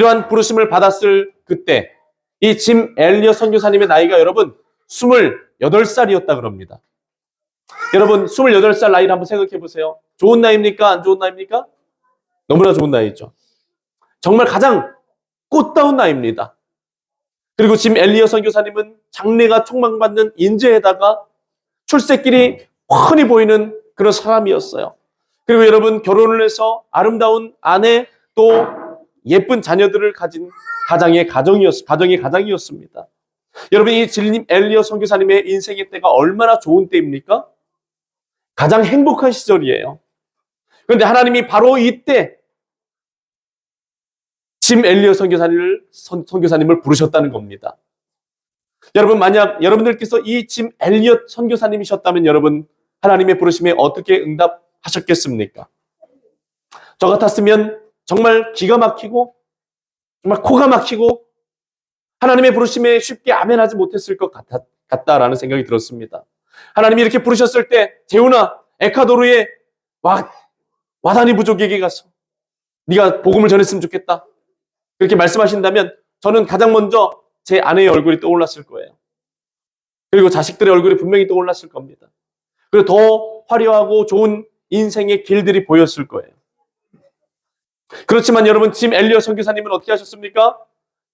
이러한 부르심을 받았을 그때 이 짐 엘리엇 선교사님의 나이가 여러분 28살이었다 그럽니다. 여러분 28살 나이를 한번 생각해 보세요. 좋은 나이입니까? 안 좋은 나이입니까? 너무나 좋은 나이죠. 정말 가장 꽃다운 나이입니다. 그리고 짐 엘리엇 선교사님은 장래가 촉망받는 인재에다가 출세길이 훤히 보이는 그런 사람이었어요. 그리고 여러분 결혼을 해서 아름다운 아내 또 예쁜 자녀들을 가진 가정의 가장이었습니다. 여러분 이 짐 엘리엇 선교사님의 인생의 때가 얼마나 좋은 때입니까? 가장 행복한 시절이에요. 그런데 하나님이 바로 이때 짐 엘리엇 선교사님을 부르셨다는 겁니다. 여러분 만약 여러분들께서 이 짐 엘리엇 선교사님이셨다면 여러분 하나님의 부르심에 어떻게 응답하셨겠습니까? 저 같았으면 정말 기가 막히고 정말 코가 막히고 하나님의 부르심에 쉽게 아멘하지 못했을 것 같다라는 생각이 들었습니다. 하나님이 이렇게 부르셨을 때 재훈아 에콰도르의 와다니 부족에게 가서 네가 복음을 전했으면 좋겠다. 그렇게 말씀하신다면 저는 가장 먼저 제 아내의 얼굴이 떠올랐을 거예요. 그리고 자식들의 얼굴이 분명히 떠올랐을 겁니다. 그리고 더 화려하고 좋은 인생의 길들이 보였을 거예요. 그렇지만 여러분 짐 엘리엇 선교사님은 어떻게 하셨습니까?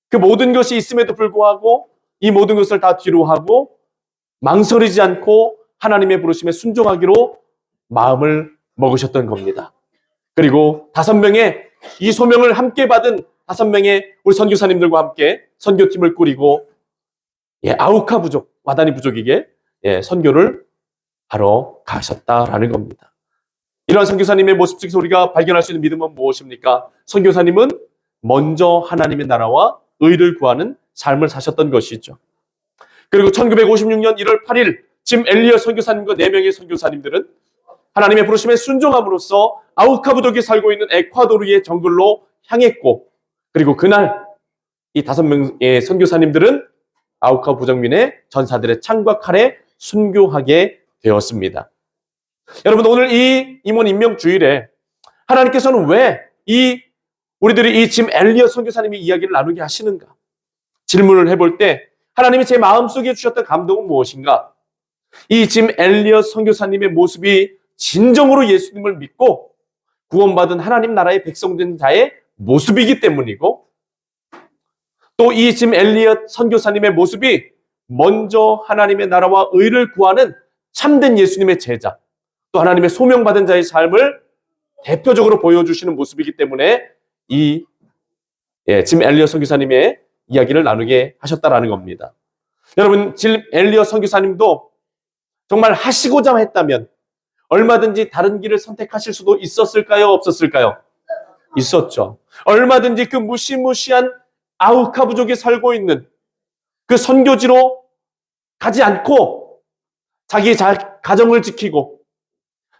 그 모든 것이 있음에도 불구하고 이 모든 것을 다 뒤로 하고 망설이지 않고 하나님의 부르심에 순종하기로 마음을 먹으셨던 겁니다. 그리고 5명의 이 소명을 함께 받은 5명의 우리 선교사님들과 함께 선교팀을 꾸리고 아우카 부족, 와다니 부족에게 선교를 하러 가셨다라는 겁니다. 이러한 선교사님의 모습 속에서 우리가 발견할 수 있는 믿음은 무엇입니까? 선교사님은 먼저 하나님의 나라와 의를 구하는 삶을 사셨던 것이죠. 그리고 1956년 1월 8일 짐 엘리엇 선교사님과 4명의 선교사님들은 하나님의 부르심에 순종함으로써 아우카 부족이 살고 있는 에콰도르의 정글로 향했고 그리고 그날 이 5명의 선교사님들은 아우카 부족민의 전사들의 창과 칼에 순교하게 되었습니다. 여러분 오늘 이 임원 임명 주일에 하나님께서는 왜 우리들이 이 짐 엘리엇 선교사님의 이야기를 나누게 하시는가? 질문을 해볼 때 하나님이 제 마음속에 주셨던 감동은 무엇인가? 이 짐 엘리엇 선교사님의 모습이 진정으로 예수님을 믿고 구원받은 하나님 나라의 백성된 자의 모습이기 때문이고 또 이 짐 엘리엇 선교사님의 모습이 먼저 하나님의 나라와 의를 구하는 참된 예수님의 제자 또 하나님의 소명받은 자의 삶을 대표적으로 보여주시는 모습이기 때문에 짐 엘리엇 선교사님의 이야기를 나누게 하셨다라는 겁니다. 여러분 짐 엘리엇 선교사님도 정말 하시고자 했다면 얼마든지 다른 길을 선택하실 수도 있었을까요? 없었을까요? 있었죠. 얼마든지 그 무시무시한 아우카 부족이 살고 있는 그 선교지로 가지 않고 자기 가정을 지키고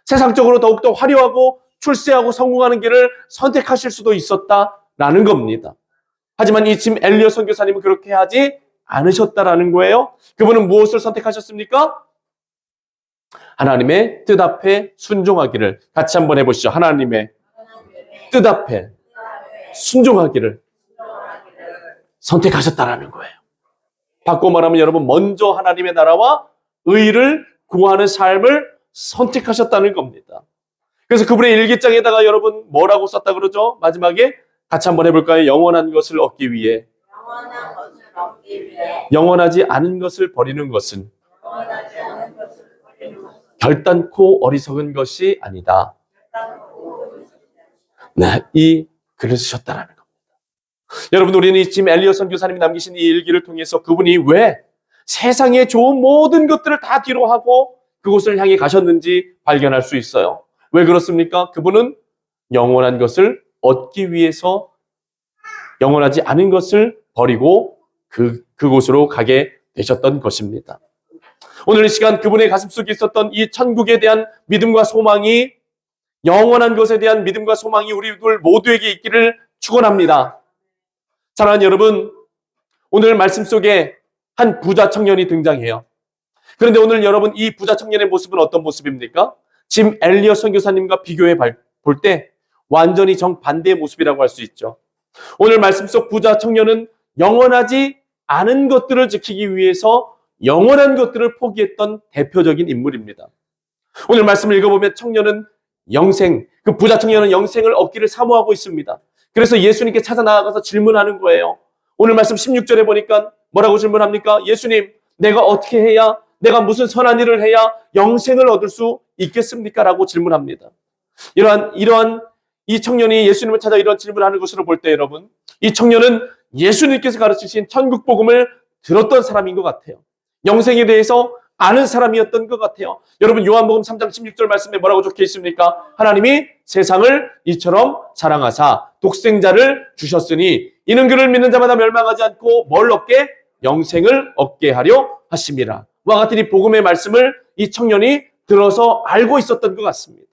세상적으로 더욱더 화려하고 출세하고 성공하는 길을 선택하실 수도 있었다라는 겁니다. 하지만 이 짐 엘리엇 선교사님은 그렇게 하지 않으셨다라는 거예요. 그분은 무엇을 선택하셨습니까? 하나님의 뜻 앞에 순종하기를. 같이 한번 해보시죠. 하나님의 뜻 앞에 순종하기를 선택하셨다라는 거예요. 바꿔 말하면 여러분 먼저 하나님의 나라와 의를 구하는 삶을 선택하셨다는 겁니다. 그래서 그분의 일기장에다가 여러분 뭐라고 썼다 그러죠? 마지막에 같이 한번 해볼까요? 영원한 것을 얻기 위해 영원하지 않은 것을 버리는 것은 결단코 어리석은 것이 아니다. 네, 이 글을 쓰셨다는 겁니다. 여러분 우리는 이 짐 엘리엇 선교사님이 남기신 이 일기를 통해서 그분이 왜 세상의 좋은 모든 것들을 다 뒤로 하고 그곳을 향해 가셨는지 발견할 수 있어요. 왜 그렇습니까? 그분은 영원한 것을 얻기 위해서 영원하지 않은 것을 버리고 그곳으로 가게 되셨던 것입니다. 오늘 이 시간 그분의 가슴속에 있었던 이 천국에 대한 믿음과 소망이 영원한 것에 대한 믿음과 소망이 우리들 모두에게 있기를 축원합니다. 사랑하는 여러분, 오늘 말씀 속에 한 부자 청년이 등장해요. 그런데 오늘 여러분 이 부자 청년의 모습은 어떤 모습입니까? 짐 엘리엇 선교사님과 비교해 볼 때 완전히 정반대의 모습이라고 할 수 있죠. 오늘 말씀 속 부자 청년은 영원하지 않은 것들을 지키기 위해서 영원한 것들을 포기했던 대표적인 인물입니다. 오늘 말씀을 읽어보면 청년은 영생, 그 부자 청년은 영생을 얻기를 사모하고 있습니다. 그래서 예수님께 찾아 나아가서 질문하는 거예요. 오늘 말씀 16절에 보니까 뭐라고 질문합니까? 예수님, 내가 어떻게 해야, 내가 무슨 선한 일을 해야 영생을 얻을 수 있겠습니까? 라고 질문합니다. 이러한 이 청년이 예수님을 찾아 이런 질문을 하는 것으로 볼 때 여러분, 이 청년은 예수님께서 가르치신 천국 복음을 들었던 사람인 것 같아요. 영생에 대해서 아는 사람이었던 것 같아요. 여러분, 요한복음 3장 16절 말씀에 뭐라고 적혀 있습니까? 하나님이 세상을 이처럼 사랑하사 독생자를 주셨으니 이는 그를 믿는 자마다 멸망하지 않고 뭘 얻게? 영생을 얻게 하려 하심이라. 와 같은 이 복음의 말씀을 이 청년이 들어서 알고 있었던 것 같습니다.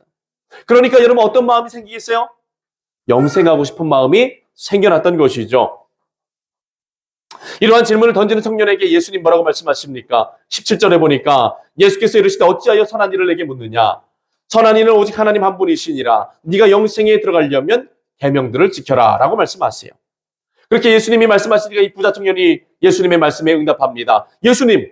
그러니까 여러분, 어떤 마음이 생기겠어요? 영생하고 싶은 마음이 생겨났던 것이죠. 이러한 질문을 던지는 청년에게 예수님 뭐라고 말씀하십니까? 17절에 보니까 예수께서 이르시되 어찌하여 선한 일을 내게 묻느냐? 선한 이는 오직 하나님 한 분이시니라. 네가 영생에 들어가려면 계명들을 지켜라 라고 말씀하세요. 그렇게 예수님이 말씀하시니까 이 부자 청년이 예수님의 말씀에 응답합니다. 예수님,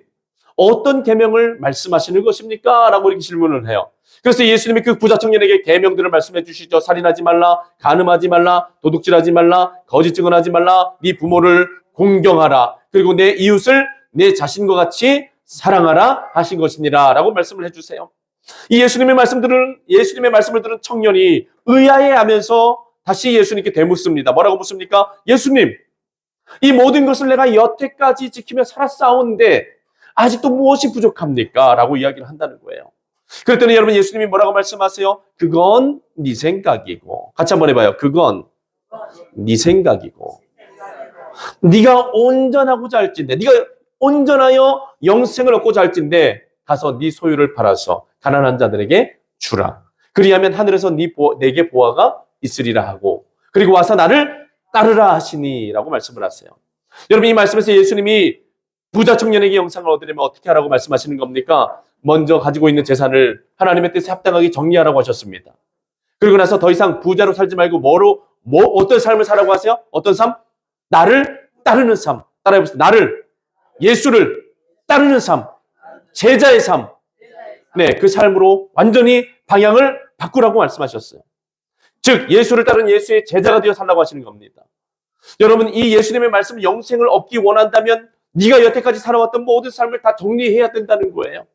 어떤 계명을 말씀하시는 것입니까? 라고 이렇게 질문을 해요. 그래서 예수님이 그 부자 청년에게 계명들을 말씀해 주시죠. 살인하지 말라, 간음하지 말라, 도둑질하지 말라, 거짓 증언하지 말라, 네 부모를 공경하라, 그리고 내 이웃을 내 자신과 같이 사랑하라 하신 것이니라 라고 말씀을 해주세요. 이 예수님의 말씀을 들은 청년이 의아해하면서 다시 예수님께 되묻습니다. 뭐라고 묻습니까? 예수님, 이 모든 것을 내가 여태까지 지키며 살았사온데 아직도 무엇이 부족합니까? 라고 이야기를 한다는 거예요. 그랬더니 여러분, 예수님이 뭐라고 말씀하세요? 그건 네 생각이고. 같이 한번 해봐요. 그건 네 생각이고. 네가 온전하고자 할진대, 네가 온전하여 영생을 얻고자 할진대 가서 네 소유를 팔아서 가난한 자들에게 주라. 그리하면 하늘에서 내게 보화가 있으리라 하고, 그리고 와서 나를 따르라 하시니 라고 말씀을 하세요. 여러분, 이 말씀에서 예수님이 부자 청년에게 영생을 얻으려면 어떻게 하라고 말씀하시는 겁니까? 먼저 가지고 있는 재산을 하나님의 뜻에 합당하게 정리하라고 하셨습니다. 그리고 나서 더 이상 부자로 살지 말고 어떤 삶을 살라고 하세요? 어떤 삶? 나를 따르는 삶. 따라해보세요. 예수를 따르는 삶. 제자의 삶. 네, 그 삶으로 완전히 방향을 바꾸라고 말씀하셨어요. 즉, 예수를 따른 예수의 제자가 되어 살라고 하시는 겁니다. 여러분, 이 예수님의 말씀, 영생을 얻기 원한다면 네가 여태까지 살아왔던 모든 삶을 다 정리해야 된다는 거예요.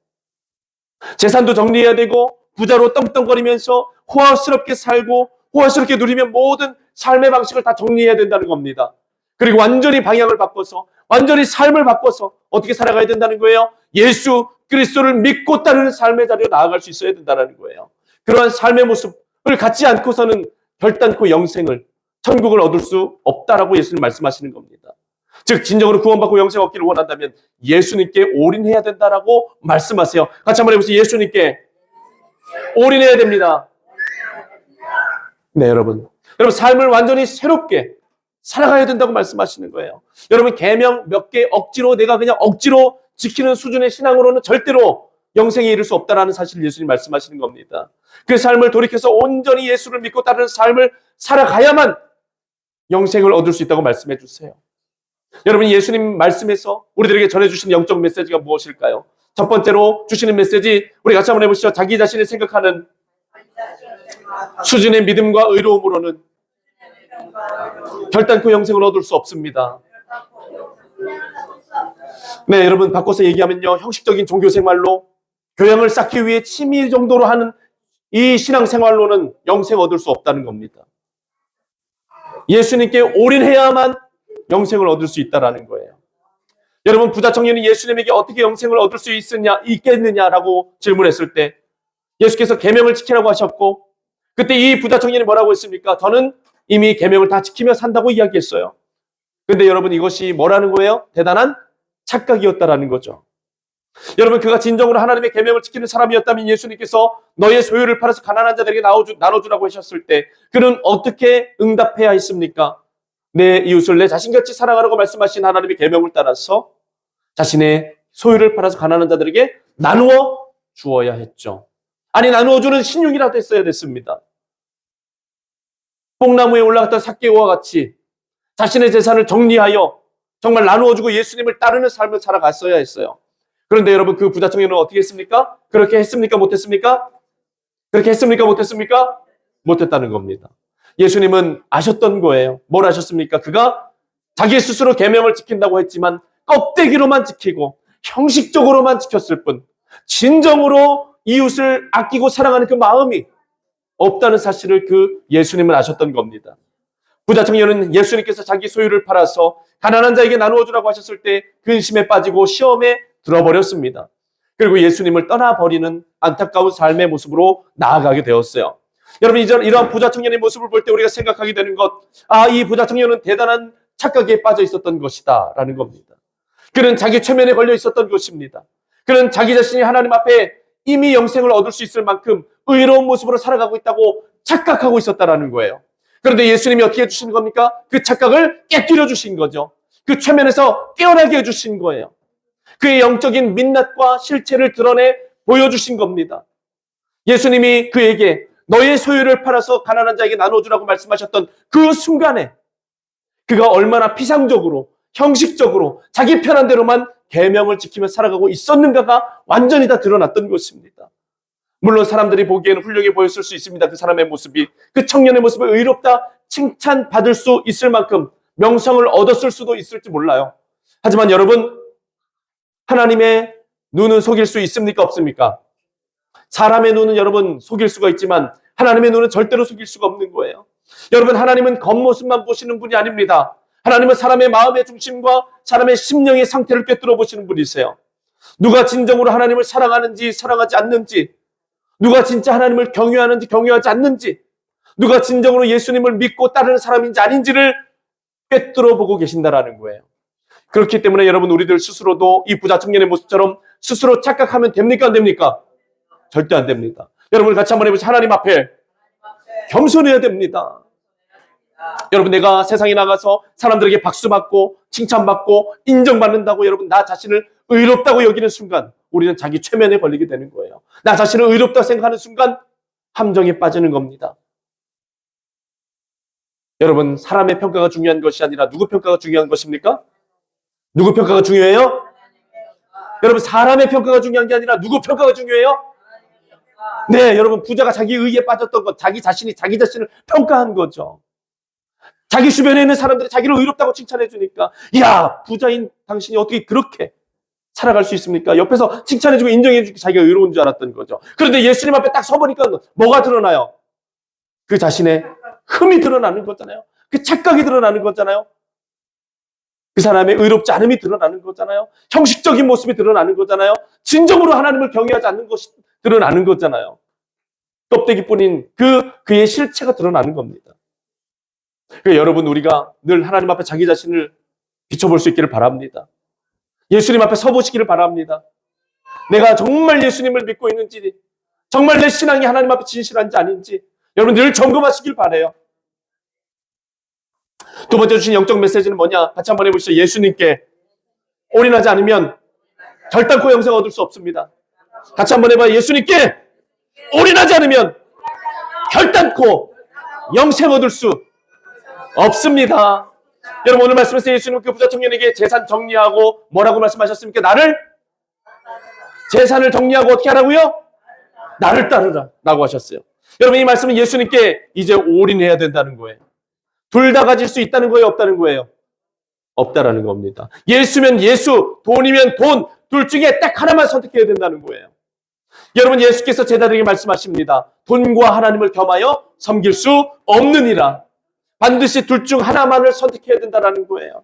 재산도 정리해야 되고, 부자로 떵떵거리면서 호화스럽게 살고 호화스럽게 누리면 모든 삶의 방식을 다 정리해야 된다는 겁니다. 그리고 완전히 방향을 바꿔서, 완전히 삶을 바꿔서 어떻게 살아가야 된다는 거예요? 예수 그리스도를 믿고 따르는 삶의 자리로 나아갈 수 있어야 된다는 거예요. 그러한 삶의 모습을 갖지 않고서는 결단코 영생을, 천국을 얻을 수 없다라고 예수님 말씀하시는 겁니다. 즉, 진정으로 구원받고 영생 얻기를 원한다면 예수님께 올인해야 된다라고 말씀하세요. 같이 한번 해보세요. 예수님께 올인해야 됩니다. 네, 여러분, 삶을 완전히 새롭게 살아가야 된다고 말씀하시는 거예요. 여러분, 계명 몇 개 억지로 내가 그냥 억지로 지키는 수준의 신앙으로는 절대로 영생에 이를 수 없다라는 사실을 예수님 말씀하시는 겁니다. 그 삶을 돌이켜서 온전히 예수를 믿고 따르는 삶을 살아가야만 영생을 얻을 수 있다고 말씀해 주세요. 여러분, 예수님 말씀에서 우리들에게 전해주신 영적 메시지가 무엇일까요? 첫 번째로 주시는 메시지, 우리 같이 한번 해보시죠. 자기 자신을 생각하는 수준의 믿음과 의로움으로는 결단코 영생을 얻을 수 없습니다. 네, 여러분, 바꿔서 얘기하면요, 형식적인 종교 생활로 교양을 쌓기 위해 취미 정도로 하는 이 신앙생활로는 영생 얻을 수 없다는 겁니다. 예수님께 올인해야만 영생을 얻을 수 있다는 거예요. 여러분, 부자 청년이 예수님에게 어떻게 영생을 얻을 수 있겠느냐라고 질문했을 때 예수께서 계명을 지키라고 하셨고, 그때 이 부자 청년이 뭐라고 했습니까? 저는 이미 계명을 다 지키며 산다고 이야기했어요. 근데 여러분, 이것이 뭐라는 거예요? 대단한 착각이었다라는 거죠. 여러분, 그가 진정으로 하나님의 계명을 지키는 사람이었다면 예수님께서 너의 소유를 팔아서 가난한 자들에게 나눠주라고 하셨을 때 그는 어떻게 응답해야 했습니까? 내 이웃을 내 자신같이 사랑하라고 말씀하신 하나님의 계명을 따라서 자신의 소유를 팔아서 가난한 자들에게 나누어 주어야 했죠. 아니, 나누어주는 신용이라도 했어야 됐습니다. 뽕나무에 올라갔던 삭개오와 같이 자신의 재산을 정리하여 정말 나누어주고 예수님을 따르는 삶을 살아갔어야 했어요. 그런데 여러분, 그 부자 청년은 어떻게 했습니까? 그렇게 했습니까? 못했습니까? 그렇게 했습니까? 못했습니까? 못했다는 겁니다. 예수님은 아셨던 거예요. 뭘 아셨습니까? 그가 자기 스스로 계명을 지킨다고 했지만 껍데기로만 지키고 형식적으로만 지켰을 뿐 진정으로 이웃을 아끼고 사랑하는 그 마음이 없다는 사실을 그 예수님은 아셨던 겁니다. 부자 청년은 예수님께서 자기 소유를 팔아서 가난한 자에게 나누어 주라고 하셨을 때 근심에 빠지고 시험에 들어버렸습니다. 그리고 예수님을 떠나버리는 안타까운 삶의 모습으로 나아가게 되었어요. 여러분, 이러한 부자 청년의 모습을 볼 때 우리가 생각하게 되는 것, 이 부자 청년은 대단한 착각에 빠져 있었던 것이다 라는 겁니다. 그는 자기 최면에 걸려 있었던 것입니다. 그는 자기 자신이 하나님 앞에 이미 영생을 얻을 수 있을 만큼 의로운 모습으로 살아가고 있다고 착각하고 있었다라는 거예요. 그런데 예수님이 어떻게 해주신 겁니까? 그 착각을 깨뜨려 주신 거죠. 그 최면에서 깨어나게 해주신 거예요. 그의 영적인 민낯과 실체를 드러내 보여주신 겁니다. 예수님이 그에게 너의 소유를 팔아서 가난한 자에게 나눠주라고 말씀하셨던 그 순간에 그가 얼마나 피상적으로 형식적으로 자기 편한 대로만 계명을 지키며 살아가고 있었는가가 완전히 다 드러났던 것입니다. 물론 사람들이 보기에는 훌륭해 보였을 수 있습니다. 그 사람의 모습이, 그 청년의 모습이 의롭다 칭찬받을 수 있을 만큼 명성을 얻었을 수도 있을지 몰라요. 하지만 여러분, 하나님의 눈은 속일 수 있습니까? 없습니까? 사람의 눈은 여러분 속일 수가 있지만 하나님의 눈은 절대로 속일 수가 없는 거예요. 여러분, 하나님은 겉모습만 보시는 분이 아닙니다. 하나님은 사람의 마음의 중심과 사람의 심령의 상태를 꿰뚫어 보시는 분이세요. 누가 진정으로 하나님을 사랑하는지 사랑하지 않는지, 누가 진짜 하나님을 경외하는지 경외하지 않는지, 누가 진정으로 예수님을 믿고 따르는 사람인지 아닌지를 꿰뚫어 보고 계신다라는 거예요. 그렇기 때문에 여러분, 우리들 스스로도 이 부자 청년의 모습처럼 스스로 착각하면 됩니까? 안 됩니까? 절대 안 됩니다. 여러분, 같이 한번 해보시죠. 하나님 앞에 겸손해야 됩니다. 여러분, 내가 세상에 나가서 사람들에게 박수받고 칭찬받고 인정받는다고 여러분 나 자신을 의롭다고 여기는 순간 우리는 자기 최면에 걸리게 되는 거예요. 나 자신을 의롭다고 생각하는 순간 함정에 빠지는 겁니다. 여러분, 사람의 평가가 중요한 것이 아니라 누구 평가가 중요한 것입니까? 누구 평가가 중요해요? 여러분, 사람의 평가가 중요한 게 아니라 누구 평가가 중요해요? 네, 여러분, 부자가 자기 의에 빠졌던 것, 자기 자신이 자기 자신을 평가한 거죠. 자기 주변에 있는 사람들이 자기를 의롭다고 칭찬해 주니까, 야, 부자인 당신이 어떻게 그렇게 살아갈 수 있습니까? 옆에서 칭찬해주고 인정해주고 자기가 의로운 줄 알았던 거죠. 그런데 예수님 앞에 딱 서보니까 뭐가 드러나요? 그 자신의 흠이 드러나는 거잖아요. 그 착각이 드러나는 거잖아요. 그 사람의 의롭지 않음이 드러나는 거잖아요. 형식적인 모습이 드러나는 거잖아요. 진정으로 하나님을 경외하지 않는 것이 드러나는 거잖아요. 껍데기뿐인 그의 실체가 드러나는 겁니다. 그러니까 여러분, 우리가 늘 하나님 앞에 자기 자신을 비춰볼 수 있기를 바랍니다. 예수님 앞에 서보시기를 바랍니다. 내가 정말 예수님을 믿고 있는지, 정말 내 신앙이 하나님 앞에 진실한지 아닌지 여러분 늘 점검하시길 바라요. 두 번째 주신 영적 메시지는 뭐냐? 같이 한번 해보시죠. 예수님께 올인하지 않으면 결단코 영생 얻을 수 없습니다. 같이 한번 해봐요. 예수님께 올인하지 않으면 결단코 영생 얻을 수 없습니다. 여러분, 오늘 말씀에서 예수님은 그 부자 청년에게 재산 정리하고 뭐라고 말씀하셨습니까? 나를 재산을 정리하고 어떻게 하라고요? 나를 따르라 라고 하셨어요. 여러분, 이 말씀은 예수님께 이제 올인해야 된다는 거예요. 둘 다 가질 수 있다는 거예요? 없다는 거예요? 없다라는 겁니다. 예수면 예수, 돈이면 돈, 둘 중에 딱 하나만 선택해야 된다는 거예요. 여러분, 예수께서 제자들에게 말씀하십니다. 돈과 하나님을 겸하여 섬길 수 없느니라. 반드시 둘 중 하나만을 선택해야 된다는 거예요.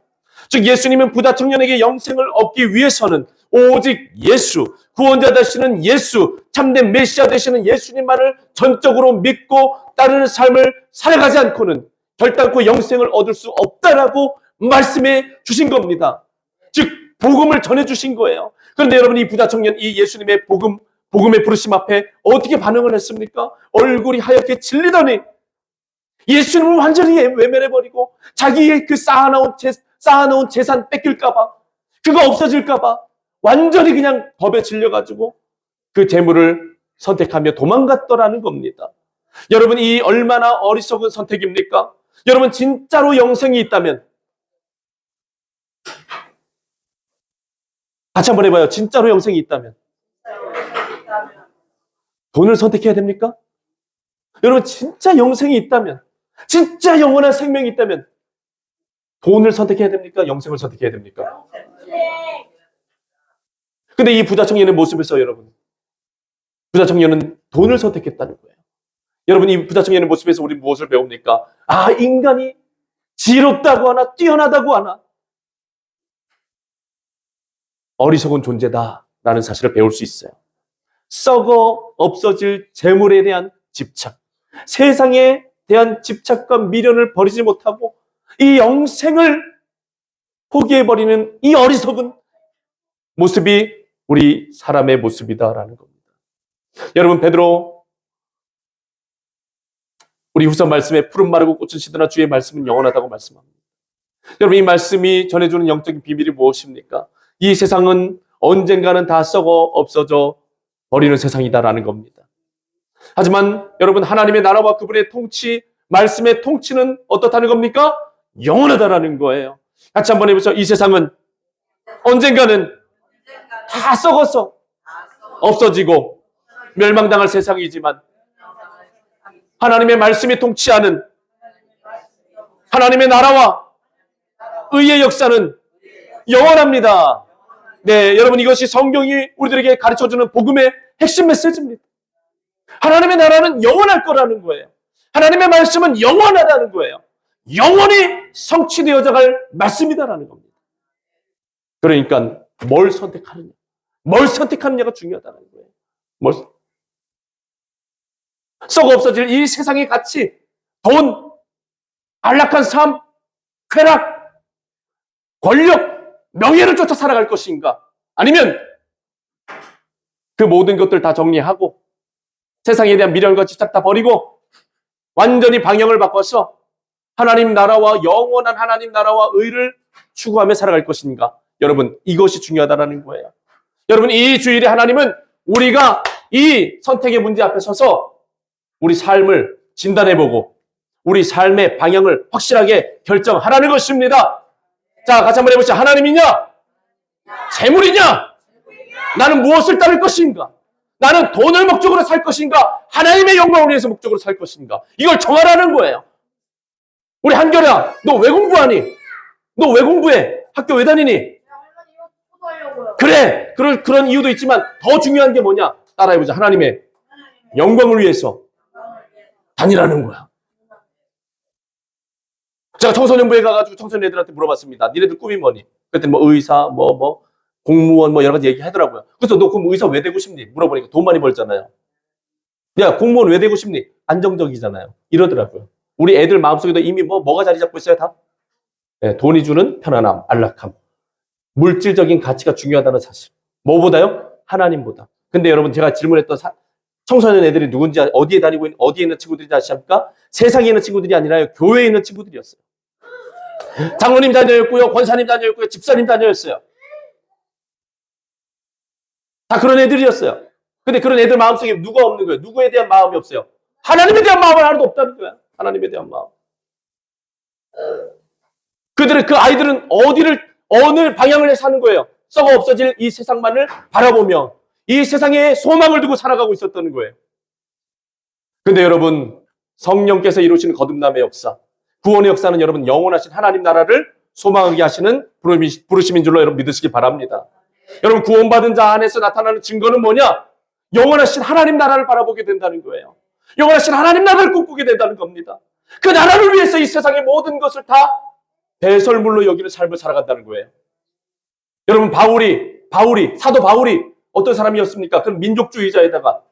즉, 예수님은 부자 청년에게 영생을 얻기 위해서는 오직 예수, 구원자 되시는 예수, 참된 메시아 되시는 예수님만을 전적으로 믿고 따르는 삶을 살아가지 않고는 결단코 영생을 얻을 수 없다라고 말씀해 주신 겁니다. 즉, 복음을 전해 주신 거예요. 그런데 여러분, 이 부자 청년, 이 예수님의 복음의 부르심 앞에 어떻게 반응을 했습니까? 얼굴이 하얗게 질리더니 예수님을 완전히 외면해버리고 자기의 그 쌓아놓은 재산 뺏길까봐, 그거 없어질까봐 완전히 그냥 법에 질려가지고 그 재물을 선택하며 도망갔더라는 겁니다. 여러분, 이 얼마나 어리석은 선택입니까? 여러분, 진짜로 영생이 있다면, 같이 한번 해봐요. 진짜로 영생이 있다면 돈을 선택해야 됩니까? 여러분, 진짜 영생이 있다면, 진짜 영원한 생명이 있다면 돈을 선택해야 됩니까? 영생을 선택해야 됩니까? 근데 이 부자 청년의 모습에서 여러분, 부자 청년은 돈을 선택했다는 거예요. 여러분, 이 부자 청년의 모습에서 우리 무엇을 배웁니까? 아, 인간이 지롭다고 하나, 뛰어나다고 하나, 어리석은 존재다라는 사실을 배울 수 있어요. 썩어 없어질 재물에 대한 집착, 세상에 대한 집착과 미련을 버리지 못하고 이 영생을 포기해버리는 이 어리석은 모습이 우리 사람의 모습이다라는 겁니다. 여러분, 베드로, 우리 후서 말씀에 푸른 마르고 꽃은 시드나 주의 말씀은 영원하다고 말씀합니다. 여러분, 이 말씀이 전해주는 영적인 비밀이 무엇입니까? 이 세상은 언젠가는 다 썩어 없어져 버리는 세상이다라는 겁니다. 하지만 여러분, 하나님의 나라와 그분의 통치, 말씀의 통치는 어떻다는 겁니까? 영원하다라는 거예요. 같이 한번 해보죠. 이 세상은 언젠가는 다 썩어서 없어지고 멸망당할 세상이지만 하나님의 말씀이 통치하는 하나님의 나라와 의의 역사는 영원합니다. 네, 여러분, 이것이 성경이 우리들에게 가르쳐주는 복음의 핵심 메시지입니다. 하나님의 나라는 영원할 거라는 거예요. 하나님의 말씀은 영원하다는 거예요. 영원히 성취되어져갈 말씀이다라는 겁니다. 그러니까 뭘 선택하느냐, 뭘 선택하느냐가 중요하다는 거예요. 썩어 없어질 이 세상의 가치, 돈, 안락한 삶, 쾌락, 권력, 명예를 쫓아 살아갈 것인가? 아니면 그 모든 것들 다 정리하고 세상에 대한 미련과 집착 다 버리고 완전히 방향을 바꿔서 하나님 나라와 영원한 하나님 나라와 의를 추구하며 살아갈 것인가? 여러분, 이것이 중요하다는 거예요. 여러분, 이 주일에 하나님은 우리가 이 선택의 문제 앞에 서서 우리 삶을 진단해보고 우리 삶의 방향을 확실하게 결정하라는 것입니다. 자, 같이 한번 해보시죠. 하나님이냐? 재물이냐? 나는 무엇을 따를 것인가? 나는 돈을 목적으로 살 것인가? 하나님의 영광을 위해서 목적으로 살 것인가? 이걸 정하라는 거예요. 우리 한결아, 너 왜 공부하니? 너 왜 공부해? 학교 왜 다니니? 그래, 그런 이유도 있지만 더 중요한 게 뭐냐? 따라해보자. 하나님의 영광을 위해서 다니라는 거야. 제가 청소년부에 가가지고 청소년 애들한테 물어봤습니다. 니네들 꿈이 뭐니? 그랬더니 뭐 의사, 공무원, 여러 가지 얘기하더라고요. 그래서 너 그럼 의사 왜 되고 싶니? 물어보니까 돈 많이 벌잖아요. 야, 공무원 왜 되고 싶니? 안정적이잖아요. 이러더라고요. 우리 애들 마음속에도 이미 뭐가 자리 잡고 있어요, 다? 네, 돈이 주는 편안함, 안락함. 물질적인 가치가 중요하다는 사실. 뭐보다요? 하나님보다. 근데 여러분, 제가 질문했던 청소년 애들이 누군지, 어디에 다니고 있는, 어디에 있는 친구들인지 아십니까? 세상에 있는 친구들이 아니라요, 교회에 있는 친구들이었어요. 장로님 자녀였고요, 권사님 자녀였고요, 집사님 자녀였어요. 다 그런 애들이었어요. 근데 그런 애들 마음속에 누가 없는 거예요? 누구에 대한 마음이 없어요? 하나님에 대한 마음은 하나도 없다는 거야. 하나님에 대한 마음. 그 아이들은 어느 방향을 해 사는 거예요? 썩어 없어질 이 세상만을 바라보며 이 세상에 소망을 두고 살아가고 있었던 거예요. 근데 여러분, 성령께서 이루시는 거듭남의 역사, 구원의 역사는 여러분 영원하신 하나님 나라를 소망하게 하시는 부르심인 줄로 여러분 믿으시기 바랍니다. 여러분, 구원받은 자 안에서 나타나는 증거는 뭐냐? 영원하신 하나님 나라를 바라보게 된다는 거예요. 영원하신 하나님 나라를 꿈꾸게 된다는 겁니다. 그 나라를 위해서 이 세상의 모든 것을 다 배설물로 여기는 삶을 살아간다는 거예요. 여러분, 사도 바울이 어떤 사람이었습니까? 그런 민족주의자에다가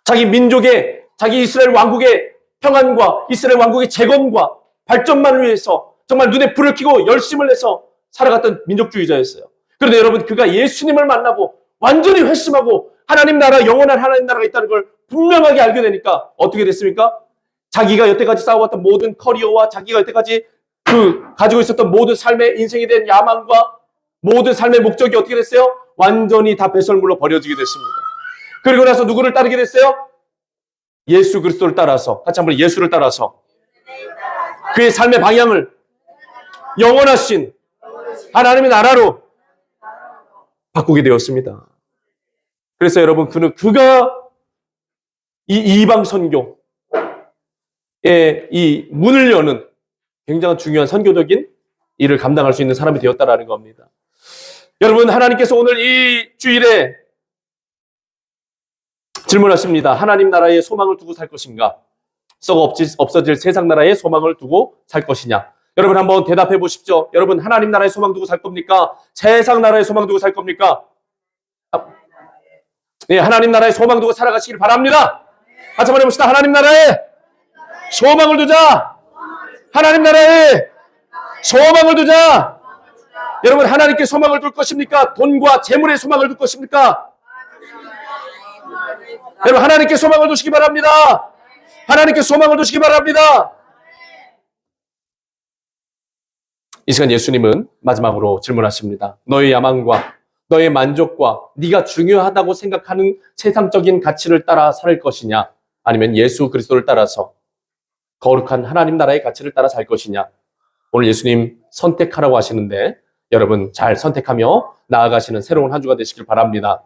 자기 민족의, 자기 이스라엘 왕국의 평안과 이스라엘 왕국의 재건과 발전만을 위해서 정말 눈에 불을 켜고 열심을 내서 살아갔던 민족주의자였어요. 그런데 여러분, 그가 예수님을 만나고 완전히 회심하고 하나님 나라, 영원한 하나님 나라가 있다는 걸 분명하게 알게 되니까 어떻게 됐습니까? 자기가 여태까지 쌓아왔던 모든 커리어와 자기가 여태까지 가지고 있었던 모든 삶의 인생에 대한 야망과 모든 삶의 목적이 어떻게 됐어요? 완전히 다 배설물로 버려지게 됐습니다. 그리고 나서 누구를 따르게 됐어요? 예수 그리스도를 따라서, 같이 한번 예수를 따라서 그의 삶의 방향을 영원하신 하나님의 나라로 바꾸게 되었습니다. 그래서 여러분, 그가 이 이방 선교의 이 문을 여는 굉장히 중요한 선교적인 일을 감당할 수 있는 사람이 되었다라는 겁니다. 여러분, 하나님께서 오늘 이 주일에 질문하십니다. 하나님 나라의 소망을 두고 살 것인가? 썩어 없어질 세상 나라의 소망을 두고 살 것이냐? 여러분 한번 대답해 보십시오. 여러분, 하나님 나라의 소망 두고 살 겁니까? 세상 나라의 소망 두고 살 겁니까? 네, 하나님 나라의 소망 두고 살아가시길 바랍니다. 같이 한번 해봅시다. 하나님 나라의 소망을 두자. 하나님 나라의 소망을 두자. 여러분, 하나님께 소망을 둘 것입니까? 돈과 재물의 소망을 둘 것입니까? 여러분, 하나님께 소망을 두시기 바랍니다. 하나님께 소망을 두시기 바랍니다. 이 시간 예수님은 마지막으로 질문하십니다. 너의 야망과 너의 만족과 네가 중요하다고 생각하는 세상적인 가치를 따라 살 것이냐? 아니면 예수 그리스도를 따라서 거룩한 하나님 나라의 가치를 따라 살 것이냐? 오늘 예수님 선택하라고 하시는데 여러분 잘 선택하며 나아가시는 새로운 한 주가 되시길 바랍니다.